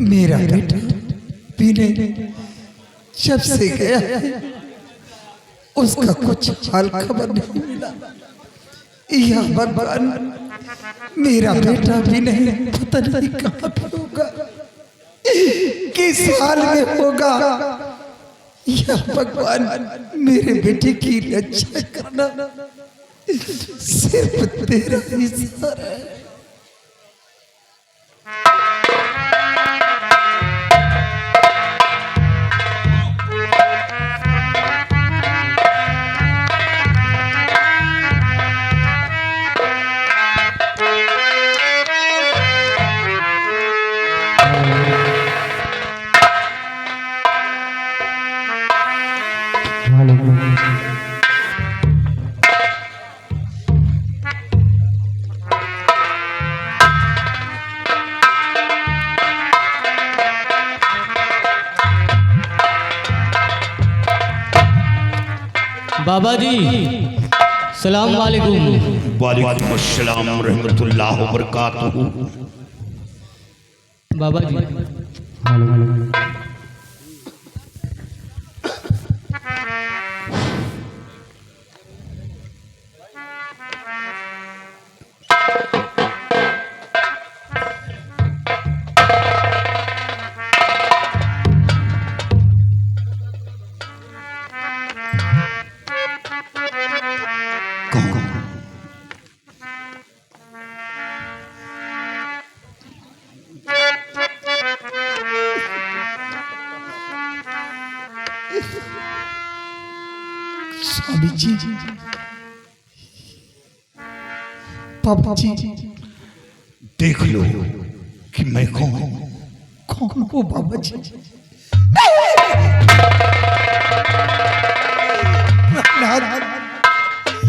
मेरा बेटा पीने जब से गया उसका कुछ हाल खबर नहीं मिला। या भगवान, मेरा बेटा भी नहीं, पता नहीं कहाँ पे होगा, किस हाल में होगा। या भगवान, मेरे बेटे की रक्षा करना सिर्फ तेरा ही सहारा है। बाबा जी सलाम वालेकुम। वालेकुम अस्सलाम रहमतुल्लाह व बरकातहू। बाबा जी स्वामी जी, पापा जी, देख लो कि मैं कौन हूँ। कौन हो बाबा जी?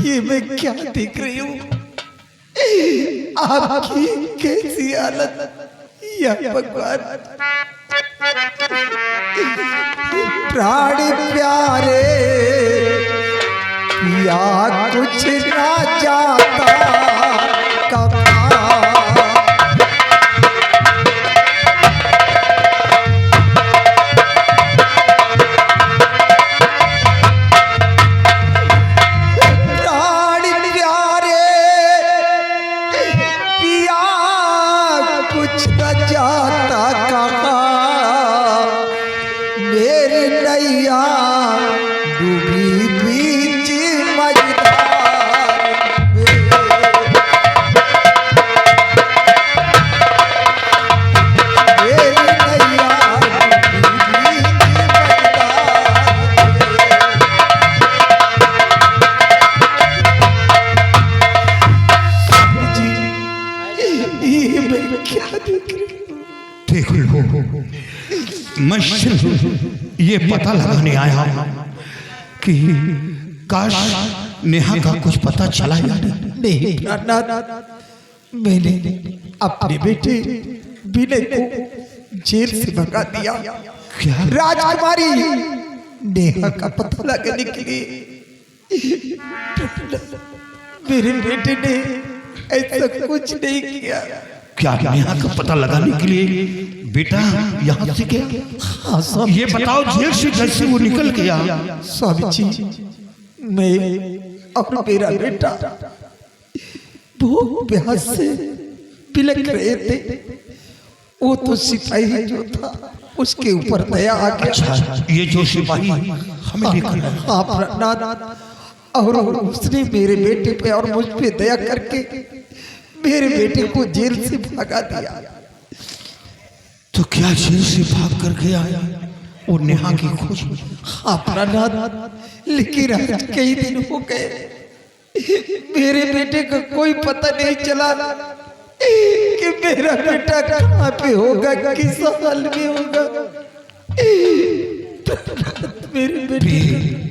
ये मैं क्या देख रही हूँ? आपकी कैसी हालत? या भगवान, प्राण प्यारे या कुछ ना जाता कहाँ। प्राण प्यारे पिया कुछ न जाता कहाँ। मेरी नैया डूबी बीच मझधार में। मेरी नैया डूबी बीच मझधार में। ये मैं क्या देख रही हूँ? देख लो, मैं सिर्फ ये पता लगाने आया हूँ कि काश नेहा का कुछ पता चला या नहीं। मैंने अपने बेटे विनय को जेल से भगा दिया। क्या? राजकुमारी नेहा का पता लगाने के लिए मेरे बेटे ने ऐसा कुछ नहीं किया। क्या नेहा का पता लगाने के लिए बेटा यहाँ से गया? हाँ स्वामी, ये बताओ जेल से कैसे वो निकल गया? स्वामी जी, मैं और मेरा बेटा भूख प्यास से बिलख रहे थे। वो तो सिपाही जो था उसके ऊपर दया आ गया। अच्छा, ये जो सिपाही हमें लेकर आया। आप प्रणाम। और उसने मेरे बेटे पे और मुझ पे दया करके मेरे बेटे को जेल से भगा दिया। तो क्या जेल से भाग कर गया वो नेहा की खोज में? हाँ प्रणाम, लेकिन आज कई दिन हो गए मेरे बेटे का कोई पता नहीं चला कि मेरा बेटा कहाँ पे होगा, किस हाल में होगा। मेरे बेटे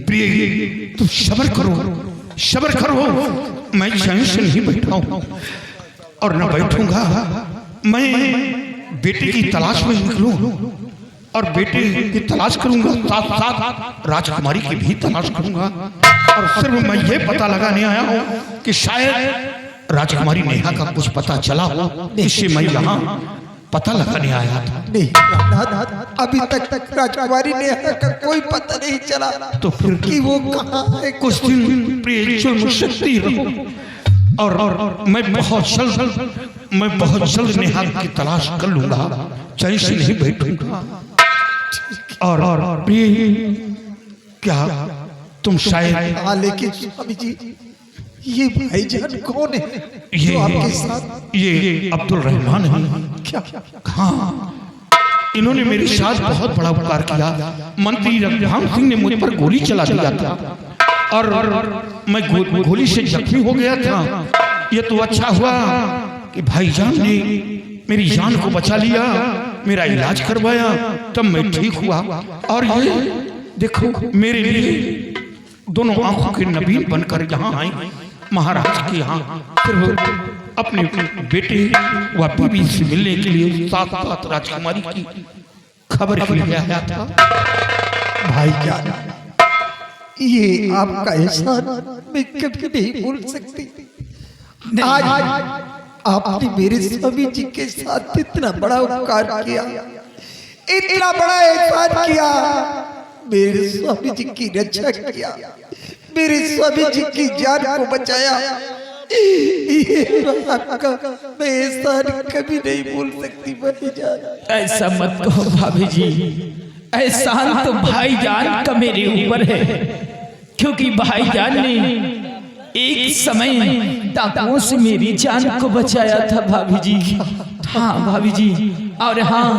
प्रिय, तुम सब्र करो, सब्र करो। मैं चैन से नहीं बैठा हूँ और न बैठूंगा। मैं बेटे की तलाश में निकलूं और बेटे की तलाश करूंगा, साथ साथ राजकुमारी की भी तलाश करूंगा। और सिर्फ मैं ये पता लगाने आया हूँ कि शायद राजकुमारी नेहा का कुछ पता चला हो, इससे मैं यहाँ पता लगाने आया था। नहीं नाथ, अभी तक राजकुमारी नेहा का कोई पता नहीं चला तो फिर कि वो कहाँ है। कुछ दिन प्रिय जुल्म शक्ति रहो और मैं बहुत जल्द नेहा की तलाश कर लूंगा, चैन से नहीं बैठूंगा। और प्रिय क्या तुम शायद हाँ, लेकिन स्वामी जी ये भाईजान कौन है ये जो आपके साथ? ये अब्दुल रहमान है। क्या? हाँ, इन्होंने मेरे साथ बहुत बड़ा उपकार किया। मंत्री रघुराम सिंह ने मुझ पर गोली चला दिया था और मैं गोली से जख्मी हो गया था। ये तो अच्छा हुआ कि भाईजान ने मेरी जान को बचा लिया, मेरा इलाज करवाया, तब मैं ठीक हुआ। और ये देखो मेरे लिए दोनों आंखों के नबीन बनकर यहाँ आए महाराज के यहाँ। फिर वो अपने बेटे व बीबी से मिलने के लिए साथ राजकुमारी की खबर के लिए आया था। भाईजान ये आपका एहसान मैं कभी नहीं भूल सकती। आज आपने मेरे स्वामी जी के साथ इतना बड़ा उपकार किया, इतना बड़ा एहसान किया, मेरे स्वामी जी की रक्षा किया, मेरे स्वामी जी की जान को बचाया। ये आपका मैं एहसान कभी नहीं भूल सकती भाईजान। ऐसा मत कहो भाभी जी, एहसान तो भाईजान का मेरे ऊपर है, क्योंकि भाईजान ने एक समय डाकुओं से मेरी जान को बचाया था भाभी जी। हाँ भाभी जी, और हाँ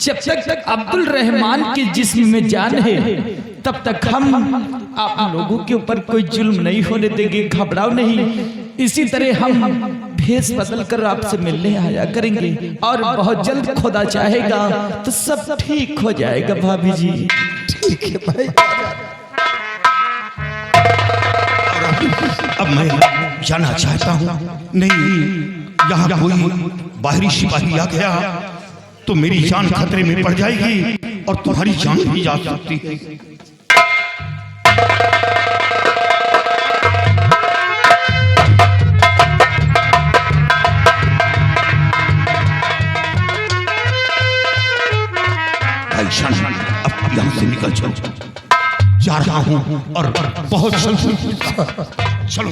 जब तक अब्दुल रहमान के जिस्म में जान है तब तक हम आप लोगों के ऊपर कोई जुल्म नहीं होने देंगे, घबराओ नहीं। इसी तरह हम भेष बदल कर आपसे मिलने आया करेंगे और बहुत जल्द खुदा चाहेगा तो सब ठीक हो जाएगा भाभी जी। ठीक है भाई। अब मैं जाना चाहता हूँ। नहीं, यहाँ कोई बाहरी सिपाही आ गया तो मेरी जान खतरे में पड़ जाएगी और तुम्हारी जान भी जा सकती है। भाईजान अब यहाँ से निकल चलो, जा रहा हूँ और बहुत चलो।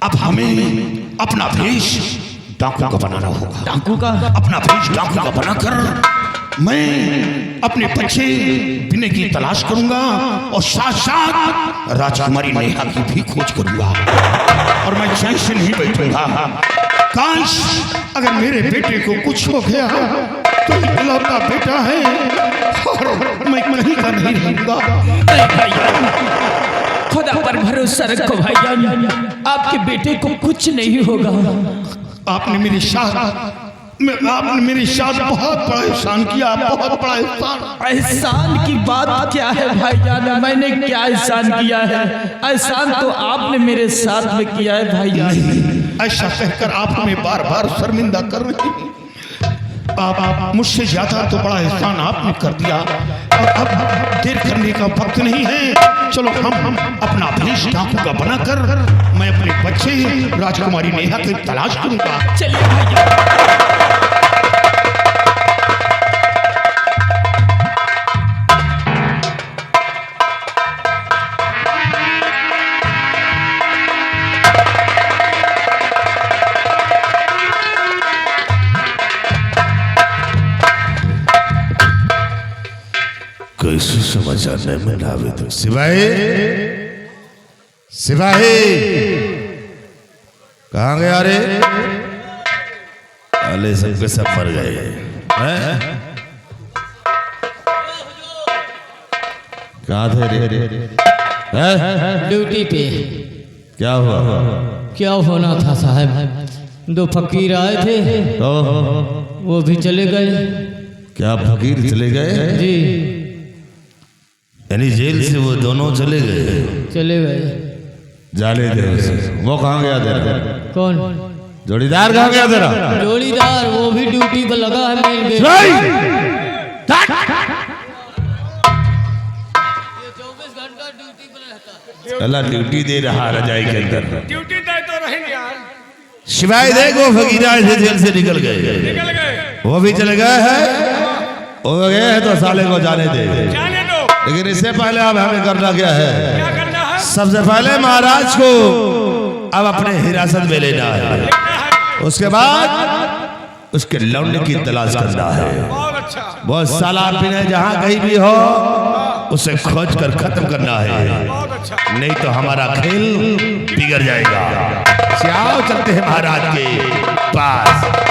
अब हमें अपना भेष डाकू का बनाना होगा। डाकू का? अपना भेष डाकू का बनाकर मैं अपने बच्चे बिने की तलाश करूंगा और साथ साथ राजकुमारी नेहा की भी खोज करूंगा और मैं चैन से नहीं बैठूंगा। काश अगर मेरे बेटे को कुछ हो गया तो इकलौता बेटा है और मैं कहीं का नहीं रहूंगा। खुदा पर भरोसा रखो भाईजान, आपके बेटे को कुछ नहीं होगा। आपने मेरे साथ बहुत बड़ा एहसान किया, बहुत बड़ा एहसान। एहसान की बात क्या है भाईजान, मैंने क्या एहसान किया है? एहसान तो आपने मेरे साथ में किया है भाईजान। ऐसा कहकर आप हमें बार बार शर्मिंदा कर रहे हैं। आप मुझसे ज्यादा तो बड़ा एहसान आपने कर दिया और अब देर करने का वक्त नहीं है। चलो हम अपना भेष डाकू का बनाकर मैं अपने बच्चे राजकुमारी नेहा की तलाश करूंगा। चलिए भाईजान। जाने में लावे तो सिवाय सिवाय कहाँ गया रे? अले सबके सब मर गए हैं? कहाँ थे रे? ड्यूटी पे। क्या हुआ? क्या होना था साहब, दो फकीर आए थे वो भी चले गए। क्या फकीर चले गए? जी यानी जेल से वो दोनों चले गए? चले गए। जाले दे उसे। वो कहाँ गया तेरा? कौन? जोड़ीदार कहाँ गया तेरा? जोड़ीदार वो भी ड्यूटी पर लगा है मेन गेट। 24 घंटा ड्यूटी पर रहता। अल्लाह ड्यूटी दे रहा रजाई के अंदर। ड्यूटी दे तो रहेंगे यार। शिवाय देखो फकीर आए थे जेल से निकल गए, वो भी चले गए हैं। वो गए हैं तो साले को जाने दे, जाने दो। लेकिन इससे पहले अब हमें करना क्या है? क्या करना है? सबसे पहले महाराज को अब अपने हिरासत में लेना है, उसके बाद उसके लौंडे की तलाश करना है। बहुत अच्छा। वो साला पीने जहाँ कहीं भी हो उसे खोज कर खत्म करना है, बहुत अच्छा। नहीं तो हमारा खेल बिगड़ जाएगा। आओ चलते हैं महाराज के पास।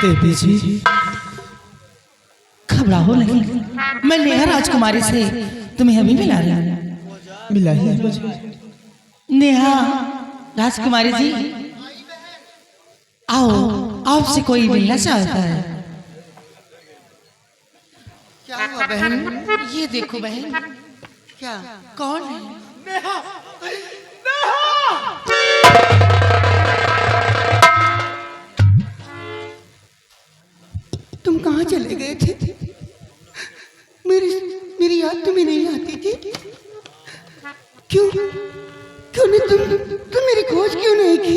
देवी जी घबराओ नहीं, मैं नेहा राजकुमारी से तुम्हें अभी मिला रही हूँ। मिला ही मुझे। नेहा राजकुमारी जी आओ, आपसे कोई मिलना चाहता है। क्या हुआ बहन? ये देखो बहन। क्या? कौन है? तुम कहाँ चले गए थे? मेरी याद तुम्हें नहीं आती थी? क्यों क्यों नहीं तुम मेरी खोज क्यों नहीं की?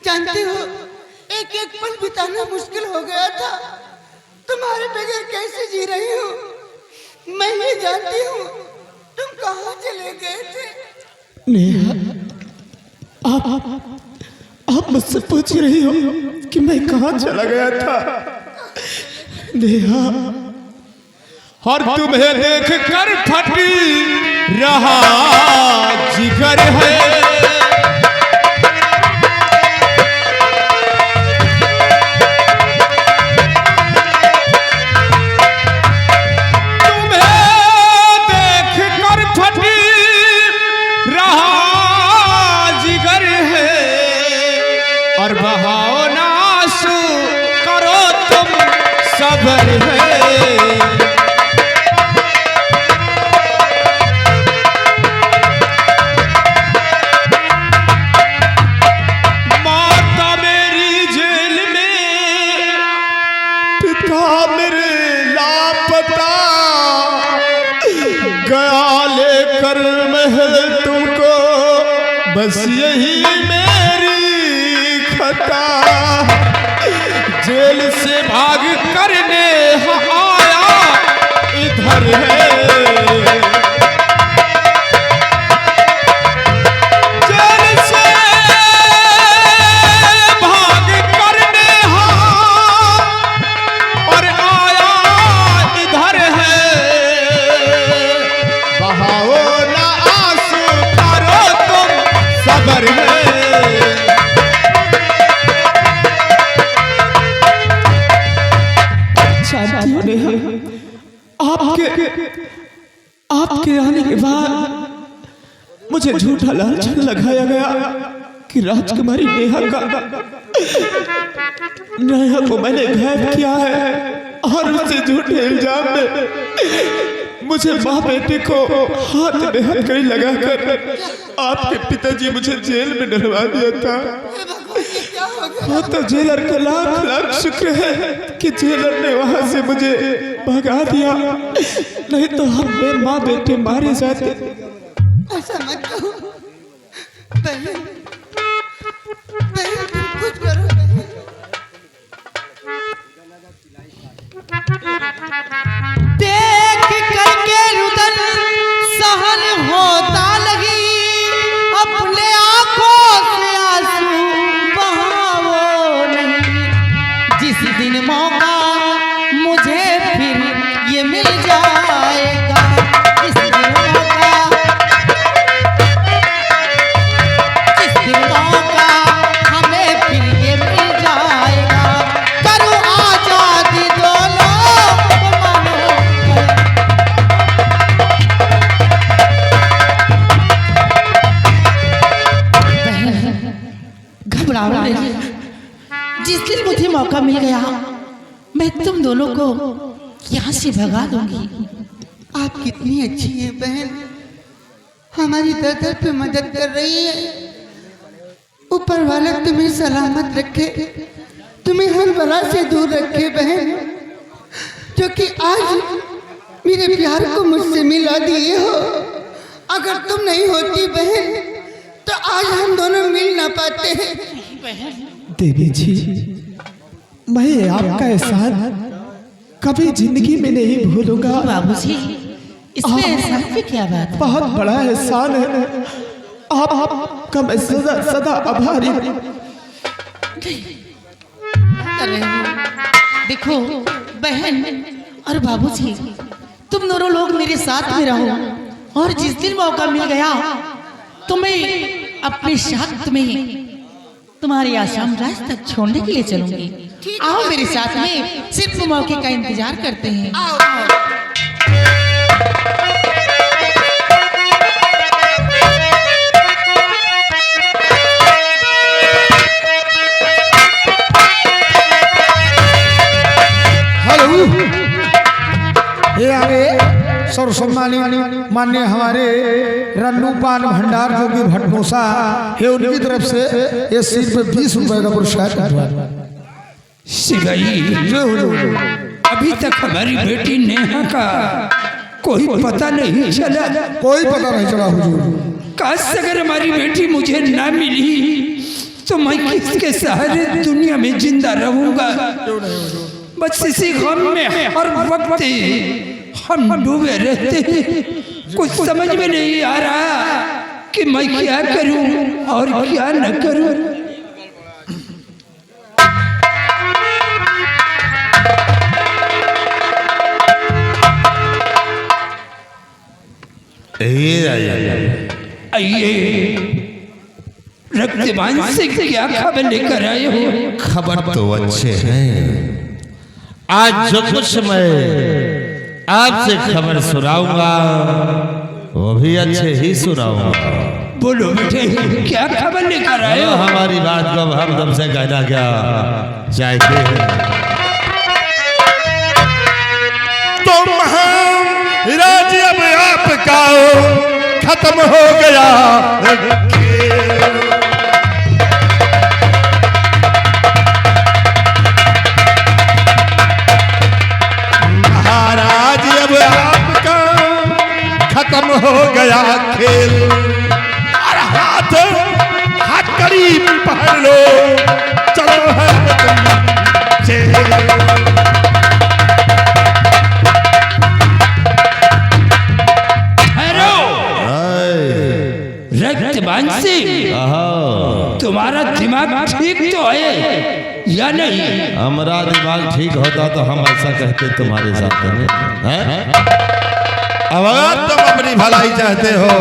जानते हो एक एक पल बिताना मुश्किल हो गया था। तुम्हारे बगैर कैसे जी रही हूँ मैं ये जानती हूँ। तुम कहाँ चले गए थे? नेहा आप मुझसे पूछ रही हो कि मैं कहाँ चला गया था? नेहा, और तुम्हें देख कर फटी रहा जिगर है। और बहाओ ना आंसू करो तुम सबर है। माता मेरी जेल में, पिता मेरे लापता, गया लेकर महल तुमको, बस यही मेरी खता। जेल से भाग करने आया इधर है। जेल से भाग करने और आया इधर है। बहाओ ना आंसू करो तुम सबर है। आपके आने के बाद मुझे झूठा लालच लगाया गया कि राजकुमारी नेहा को मैंने गायब किया है, और उसे झूठे इल्जाम में मुझे माँ बेटे को हाथ में हथकड़ी लगाकर आपके पिताजी मुझे जेल में डलवा दिया था। वो तो जेलर का लाख लाख शुक्र है कि जेलर ने वहां से मुझे भगा दिया, नहीं तो हम माँ बेटे मारे जाते। ऐसा मत कहो बहन, बहन तुम कुछ करो बहन। देख करके रुदन सहन होता लगी, अपने आंखों से आंसू बहाओ नहीं। जिस दिन मौका मुझे फिर ये मिल जाएगा, जिस दिन मौका हमें फिर ये मिल जाएगा, करूँ आजादी दोनों घबराओ नहीं। जिस दिन मुझे मौका मिल गया मैं तुम दोनों को यहाँ से भगा दूंगी। आप कितनी अच्छी हैं बहन, हमारी दर्द पे मदद कर रही है। ऊपर वाला तुम्हें सलामत रखे, तुम्हें हर बला से दूर रखे बहन, क्योंकि आज मेरे प्यार को मुझसे मिला दिए हो। अगर तुम नहीं होती बहन तो आज हम दोनों मिल ना पाते हैं। देवी जी, मैं आपका एहसान कभी जिंदगी में नहीं भूलूंगा। बाबूजी, इसमें एहसान की क्या बात है? बहुत बड़ा एहसान है आपका, मैं सदा सदा आभारी। कर रहे हो देखो बहन और बाबूजी, तुम दोनों लोग मेरे साथ में रहो, और जिस दिन मौका मिल गया तो मैं अपने साथ तुम्हें तुम्हारे आश्रम राज तक छोड़ने के लिए चलूंगी। आओ मेरे साथ में, सिर्फ मौके का इंतजार करते हैं। हेलो, ये आगे सर्वसम्मानी मान्य हमारे रन्नू पान भंडार जोगी भटमोसा है, उनकी तरफ से ये सिर पे 20 रुपए का पुरस्कार। सिवाई, अभी तक हमारी बेटी नेहा का कोई पता नहीं चला। कोई पता नहीं चला हुजूर। काश अगर हमारी बेटी मुझे ना मिली तो मैं किसके सहारे दुनिया में जिंदा रहूंगा। बस इसी गम में हर वक्त हम डूबे रहते हैं। कुछ समझ में नहीं आ रहा कि मैं क्या करूं और क्या न करूं। आइए, रक्तमान से क्या खबर लेकर आए हो? खबर तो अच्छे हैं। आज जो कुछ मैं आपसे खबर सुनाऊंगा वो भी अच्छे ही सुनाऊंगा। बोलो बेटे, क्या खबर लेकर आए हो? हमारी बात को हम तुमसे कहना क्या चाहते हैं। तुम राज्य अब आपका खत्म हो गया, महाराज अब आपका खत्म हो गया खेल। और हाथ हथकड़ी पहन लो, चलो है रक्तबान से तुम्हारा दिमाग ठीक तो है या नहीं? हमारा दिमाग ठीक होता तो हम ऐसा कहते तुम्हारे साथ हैं? अब अगर तुम अपनी भलाई चाहते हो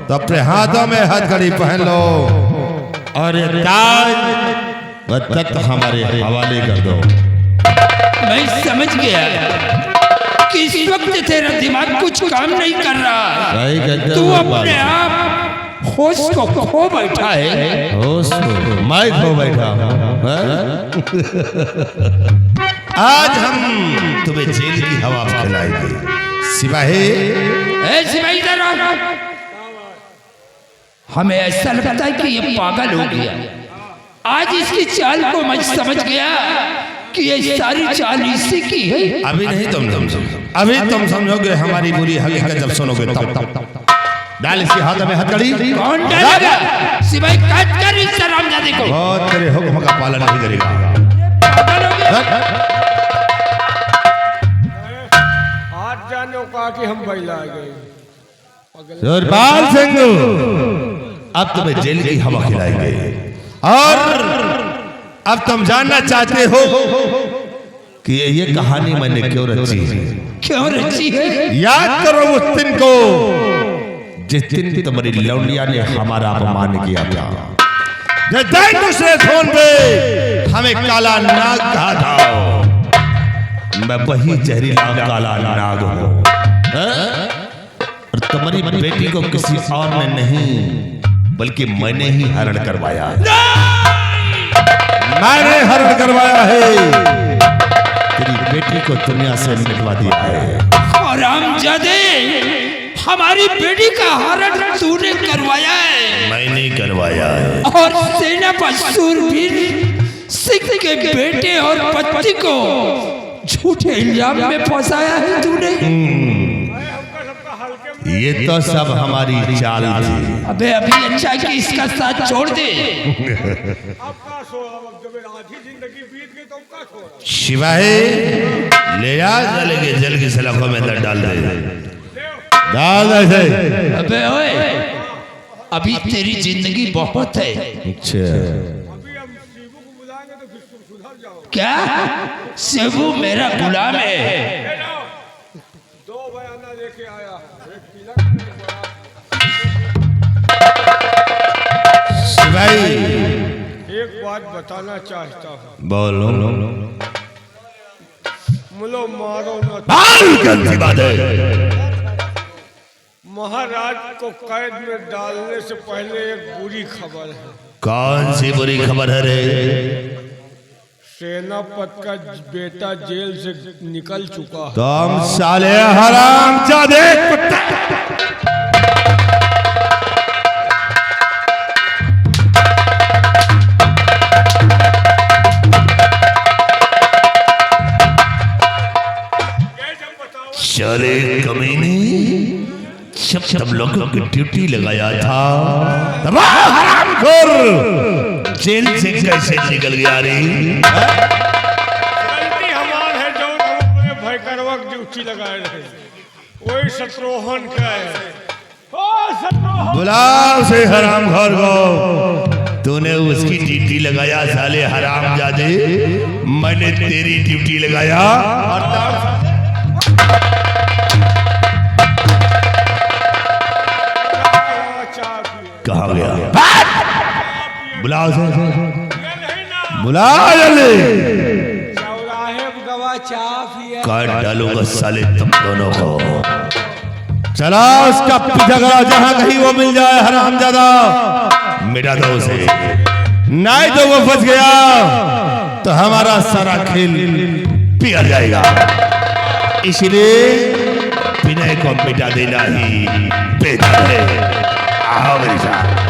तो अपने हाथों में हथकड़ी पहन लो और ये ताज तक हमारे हवाले कर दो। मैं समझ गया कि इस वक्त तेरा दिमाग कुछ काम नहीं कर रहा। तू अपने आप होश को खो बैठा है। होश को मैं खो बैठा हूँ। आज हम तुम्हें जेल की हवा खिलाएंगे। सिपाही, सिपाही हमें ऐसा लगता है कि ये पागल हो गया। आज इसकी चाल को मैं समझ गया कि ये सारी चाल इसी की है। अभी नहीं तुम समझो, अभी तुम समझोगे हमारी बुरी हकीकत जब सुनोगे तब। डाल इसके हाथ में हथकड़ी। कौन डालेगा? सिवाय काट कर इस हरामजादे को। बहुत तेरे हुक्म का पालन नहीं करेगा। आज जाने कहा कि हम बैला आ गए। सुरपाल सिंह, अब तुम्हें जेल की हवा खिलाएंगे और अब तुम जानना चाहते हो कि ये कहानी मैंने क्यों रची है? क्यों रची है? याद करो उस दिन को जिस दिन तुम्हारी लौंडिया ने हमारा अपमान किया था, जिस दिन दूसरे फोन पे हमें काला नाग कहा था। मैं वही जहरीला काला नाग हूं, और तुम्हारी बेटी को किसी और ने नहीं बल्कि मैंने ही हरण करवाया। मैंने हरण करवाया है, तेरी बेटी को दुनिया से मिटवा दिया है। हरामजादे, हमारी बेटी का हरण तूने करवाया है। मैंने करवाया है। और सेना पर शूरवीर सिंह के बेटे और पति को झूठे इल्जाम में फंसाया है तूने। ये तो सब हमारी चाल थी। अबे अभी अच्छा कि इसका साथ छोड़ दे। शिवाही, ले आ जल के जल की सलाखों में डाल दे। डाल दे। अबे ओए, अभी तेरी जिंदगी बहुत है। अच्छा, क्या? शिवू मेरा गुलाम है। दो बयाना लेके आया। शिवाही, एक बात बताना चाहता हूँ। बोलो। मुलो मारो न। गलती बात है। महाराज को कैद में डालने से पहले एक बुरी खबर है। कौन सी बुरी खबर है रे? सेनापति का बेटा जेल से निकल चुका है। तुम साले हरामजादे कुत्ते! चले कमीने, जब तुम लोगों की ड्यूटी लगाया था तब हरामखोर जेल से कैसे निकल गया रे? गलती हमार है जो हम भयकरवा ड्यूटी लगाए रहे, वही शत्रुघ्न का है। ओ शत्रुघ्न, बुलाओ से हरामखोर को। तूने उसकी ड्यूटी लगाया साले हरामजादे, मैंने तेरी ड्यूटी लगाया। और कहाँ गया? बुलाओ से, बुलाओ जल्दी। चौराहे में गवा चाह पिए। काट डालूंगा साले तुम दोनों को। चला उसका पीछा करो, जहां कहीं वो मिल जाए हरामजादा मिटा दो उसे, नहीं तो वो फंस गया तो हमारा सारा खेल बिगड़ जाएगा। इसलिए विनय को मिटा देना ही बेहतर है। आओ मेरे साथ।